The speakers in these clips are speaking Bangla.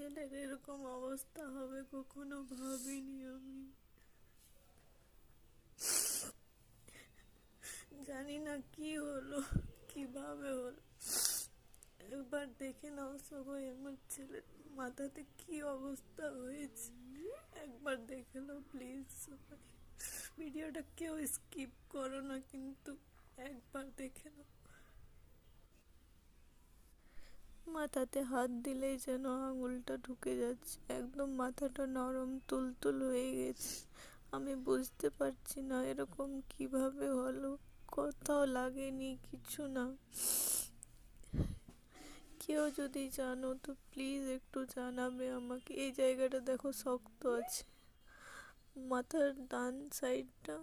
ছেলের এরকম অবস্থা হবে কখনো ভাবিনি আমি। জানি না কি হলো, কিভাবে হলো। একবার দেখে নাও সবাই আমার ছেলের মাথাতে কি অবস্থা হয়েছে, একবার দেখে নাও প্লিজ সবাই। ভিডিওটা কেউ স্কিপ করো না কিন্তু, একবার দেখে নাও। মাথাতে হাত দিলেই যেন আঙুলটা ঢুকে যাচ্ছে, একদম মাথাটা নরম তুলতুল হয়ে গেছে। আমি বুঝতে পারছি না এরকম কিভাবে হলো, কোথাও লাগেনি কিছু না। কেউ যদি জানো তো প্লিজ একটু জানাবে আমাকে। এই জায়গাটা দেখো শক্ত আছে, মাথার ডান সাইডটা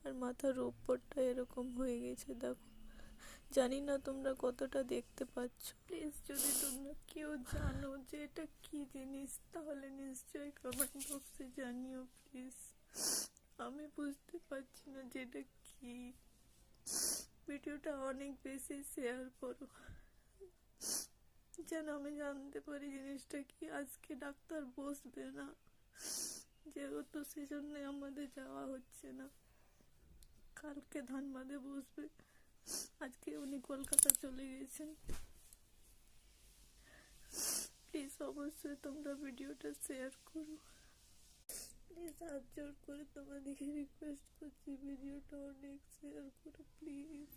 আর মাথার উপরটা এরকম হয়ে গেছে দেখো। জানি না তোমরা কতটা দেখতে পাচ্ছ, প্লিজ যদি তোমরা কেউ জানো যে এটা কি জিনিস তাহলে নিশ্চয়ই কমেন্ট বক্সে জানিও প্লিজ। আমি বুঝতে পারছি না যে এটা কি। ভিডিওটা অনেক বেশি শেয়ার করো যেন আমি জানতে পারি জিনিসটা কি। আজকে ডাক্তার বসবে না যেহেতু, সেজন্য আমাদের যাওয়া হচ্ছে না। কালকে ধানবাদে বসবে, আজকে উনি কলকাতা চলে গেছেন। প্লিজ অবশ্যই তোমরা ভিডিওটা শেয়ার করো প্লিজ, হাত জোর করে তোমাদেরকে রিকোয়েস্ট করছি ভিডিওটা অনেক শেয়ার করো প্লিজ।